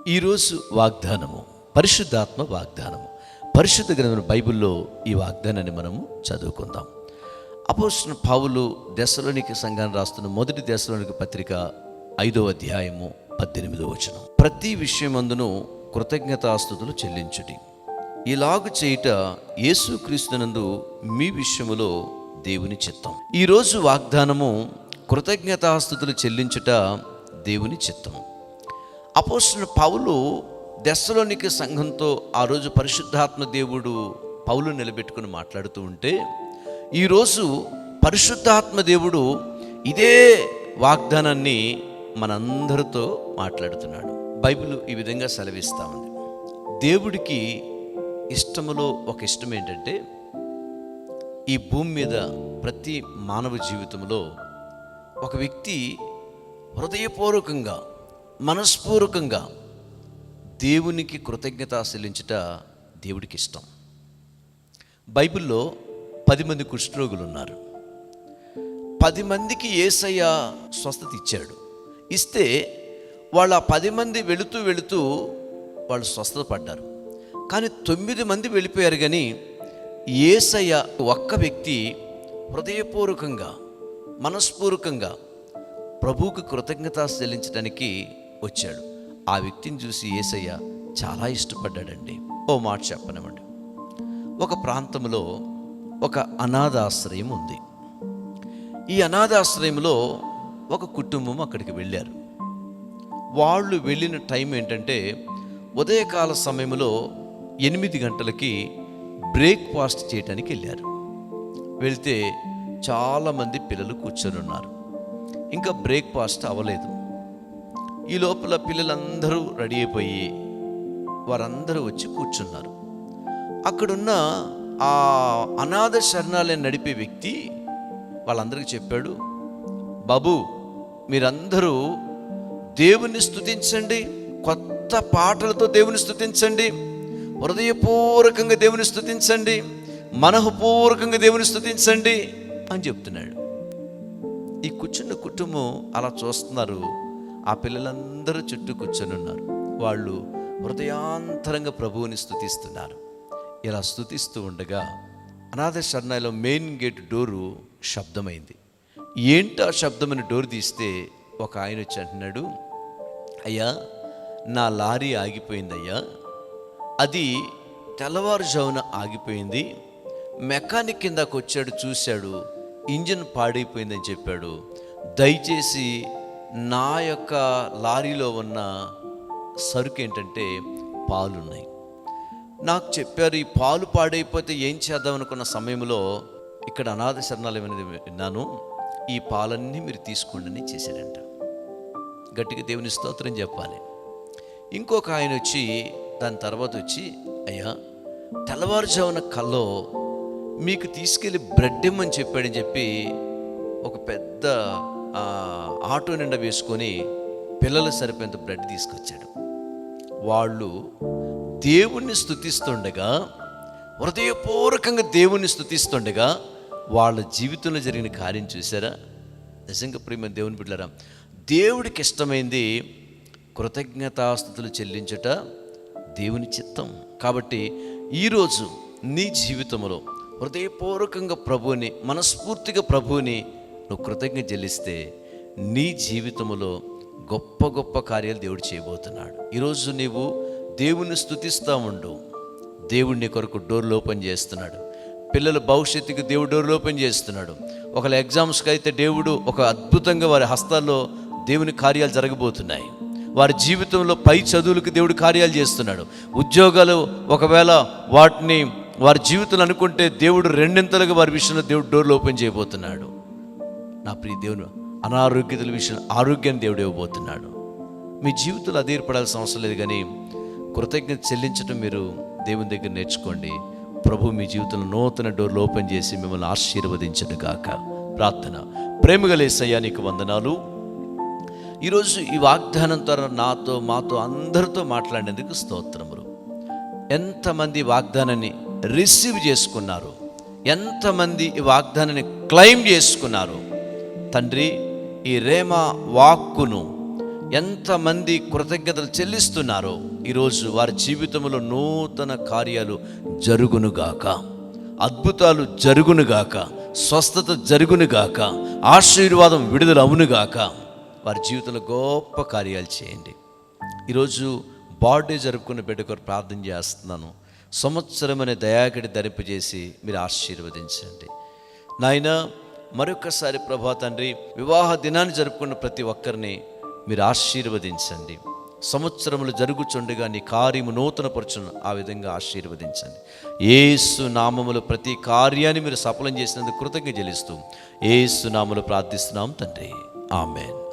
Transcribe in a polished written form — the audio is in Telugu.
ఈరోజు వాగ్దానము పరిశుద్ధాత్మ వాగ్దానము. పరిశుద్ధ గ్రంథం బైబిల్లో ఈ వాగ్దానాన్ని మనము చదువుకుందాం. అపోస్తలుడైన పౌలు దెస్సలోనిక సంఘాన్ని రాస్తున్న మొదటి దెస్సలోనిక పత్రిక 5వ అధ్యాయము 18వ వచనం. ప్రతి విషయమందును కృతజ్ఞతాస్తుతులు చెల్లించుడి, ఇలాగు చేయుట యేసుక్రీస్తునందు మీ విషయములో దేవుని చిత్తం. ఈరోజు వాగ్దానము కృతజ్ఞతాస్తుతులు చెల్లించుట దేవుని చిత్తం. అపోస్తలుడైన పౌలు దెస్సలోనిక సంఘంతో ఆ రోజు పరిశుద్ధాత్మ దేవుడు పౌలు నిలబెట్టుకుని మాట్లాడుతూ ఉంటే, ఈరోజు పరిశుద్ధాత్మ దేవుడు ఇదే వాగ్దానాన్ని మనందరితో మాట్లాడుతున్నాడు. బైబిల్ ఈ విధంగా సెలవిస్తూ ఉంది. దేవుడికి ఇష్టములో ఒక ఇష్టం ఏంటంటే, ఈ భూమి మీద ప్రతి మానవ జీవితంలో ఒక వ్యక్తి హృదయపూర్వకంగా మనస్పూర్వకంగా దేవునికి కృతజ్ఞత చెల్లించుట దేవుడికి ఇష్టం. బైబిల్లో 10 మంది కుష్ఠరోగులు ఉన్నారు. 10 మందికి యేసయ్య స్వస్థత ఇచ్చాడు. ఇస్తే వాళ్ళ 10 మంది వెళుతూ వాళ్ళు స్వస్థత పడ్డారు. కానీ 9 మంది వెళ్ళిపోయారు. కానీ యేసయ్య ఒక్క వ్యక్తి హృదయపూర్వకంగా మనస్పూర్వకంగా ప్రభువుకు కృతజ్ఞత చెల్లించడానికి వచ్చాడు. ఆ వ్యక్తిని చూసి యేసయ్య చాలా ఇష్టపడ్డాడండి. ఓ మాట చెప్పనివ్వండి. ఒక ప్రాంతంలో ఒక అనాథాశ్రయం ఉంది. ఈ అనాథాశ్రయంలో ఒక కుటుంబం అక్కడికి వెళ్ళారు. వాళ్ళు వెళ్ళిన టైం ఏంటంటే, ఉదయకాల సమయంలో 8 గంటలకి బ్రేక్ఫాస్ట్ చేయడానికి వెళ్ళారు. వెళ్తే చాలామంది పిల్లలు కూర్చొని ఉన్నారు. ఇంకా బ్రేక్ఫాస్ట్ అవ్వలేదు. ఈ లోపల పిల్లలందరూ రెడీ అయిపోయి వారందరూ వచ్చి కూర్చున్నారు. అక్కడున్న ఆ అనాథ శరణాలయం నడిపే వ్యక్తి వాళ్ళందరికీ చెప్పాడు, బాబు మీరందరూ దేవుని స్తుతించండి, కొత్త పాటలతో దేవుని స్తుతించండి, హృదయపూర్వకంగా దేవుని స్తుతించండి, మనఃపూర్వకంగా దేవుని స్తుతించండి అని చెప్తున్నాడు. ఈ కూర్చున్న కుటుంబం అలా చూస్తున్నారు. ఆ పిల్లలందరూ చుట్టూ కూర్చొని ఉన్నారు. వాళ్ళు హృదయాంతరంగా ప్రభువుని స్తుతిస్తున్నారు. ఇలా స్తుతిస్తూ ఉండగా అనాథ శరణాలయం మెయిన్ గేట్ డోరు శబ్దమైంది. ఏంటి ఆ శబ్దమని డోర్ తీస్తే ఒక ఆయన వచ్చి అంటున్నాడు, అయ్యా నా లారీ ఆగిపోయిందయ్యా, అది తెల్లవారుజామున ఆగిపోయింది. మెకానిక్ కిందకు వచ్చాడు, చూశాడు, ఇంజిన్ పాడైపోయిందని చెప్పాడు. దయచేసి నా యొక్క లారీలో ఉన్న సరుకు ఏంటంటే పాలున్నాయి, నాకు చెప్పారు ఈ పాలు పాడైపోతే ఏం చేద్దాం అనుకున్న సమయంలో ఇక్కడ అనాథ శరణాలయం అనేది విన్నాను, ఈ పాలన్నీ మీరు తీసుకోండి అని చేశాడంట. గట్టిగా దేవుని స్తోత్రం చెప్పాలి. ఇంకొక ఆయన వచ్చి దాని తర్వాత వచ్చి, అయ్యా తెల్లవారుజామున కల్లో మీకు తీసుకెళ్ళి బ్రెడ్ ఇమ్మని చెప్పాడని చెప్పి ఒక పెద్ద ఆటో నిండా వేసుకొని పిల్లలు సరిపోయేంత బ్రెడ్ తీసుకొచ్చాడు. వాళ్ళు దేవుణ్ణి స్తుతిస్తుండగా, హృదయపూర్వకంగా దేవుణ్ణి స్తుతిస్తుండగా వాళ్ళ జీవితంలో జరిగిన కార్యం చూసారా? నిజంగా ప్రియమైన దేవుని బిడ్డలారా, దేవుడికి ఇష్టమైంది కృతజ్ఞతాస్తుతులు చెల్లించుట దేవుని చిత్తం. కాబట్టి ఈరోజు నీ జీవితంలో హృదయపూర్వకంగా ప్రభువుని, మనస్ఫూర్తిగా ప్రభువుని నువ్వు కృతజ్ఞత చెల్లిస్తే నీ జీవితంలో గొప్ప గొప్ప కార్యాలు దేవుడు చేయబోతున్నాడు. ఈరోజు నీవు దేవుణ్ణి స్తుతిస్తూ ఉండు. దేవుడిని కొరకు డోర్లు ఓపెన్ చేస్తున్నాడు. పిల్లల భవిష్యత్తుకి దేవుడు డోర్లు ఓపెన్ చేస్తున్నాడు. ఒకళ్ళ ఎగ్జామ్స్కి అయితే దేవుడు ఒక అద్భుతంగా వారి హస్తాల్లో దేవుని కార్యాలు జరగబోతున్నాయి. వారి జీవితంలో పై చదువులకు దేవుడు కార్యాలు చేస్తున్నాడు. ఉద్యోగాలు ఒకవేళ వాటిని వారి జీవితంలో అనుకుంటే దేవుడు 2 వారి విషయంలో దేవుడు డోర్లు ఓపెన్ చేయబోతున్నాడు. నా ప్రియ దేవుడు, అనారోగ్యతల విషయంలో ఆరోగ్యాన్ని దేవుడు ఇవ్వబోతున్నాడు. మీ జీవితంలో అది ఏర్పడాల్సిన అవసరం లేదు, కానీ కృతజ్ఞత చెల్లించడం మీరు దేవుని దగ్గర నేర్చుకోండి. ప్రభు మీ జీవితంలో నూతన డోర్లు ఓపెన్ చేసి మిమ్మల్ని ఆశీర్వదించడు గాక. ప్రార్థన. ప్రేమగల యేసయ్యా నీకు వందనాలు. ఈరోజు ఈ వాగ్దానం ద్వారా మాతో అందరితో మాట్లాడేందుకు స్తోత్రములు. ఎంతమంది వాగ్దానాన్ని రిసీవ్ చేసుకున్నారు, ఎంతమంది ఈ వాగ్దానాన్ని క్లెయిమ్ చేసుకున్నారు తండ్రి. ఈ రేమా వాక్కును, ఎంతమంది కృతజ్ఞతలు చెల్లిస్తున్నారో ఈరోజు వారి జీవితంలో నూతన కార్యాలు జరుగునుగాక, అద్భుతాలు జరుగునుగాక, స్వస్థత జరుగునుగాక, ఆశీర్వాదం విడుదల అవునుగాక. వారి జీవితంలో గొప్ప కార్యాలు చేయండి. ఈరోజు బర్త్డే జరుపుకున్న బిడ్డ కొరకు ప్రార్థన చేస్తున్నాను. సంవత్సరం అనే దయాకడి ధరింపజేసి మీరు ఆశీర్వదించండి నాయన. మరొకసారి ప్రభా తండ్రి, వివాహ దినాన్ని జరుపుకున్న ప్రతి ఒక్కరిని మీరు ఆశీర్వదించండి. సంవత్సరములు జరుగుచుండగా నీ కార్యము నూతనపరచును ఆ విధంగా ఆశీర్వదించండి. యేసు నామములో ప్రతి కార్యాన్ని మీరు సఫలం చేసినందుకు కృతజ్ఞత చెల్లిస్తూ యేసు నామములో ప్రార్థిస్తున్నాం తండ్రి. ఆమేన్.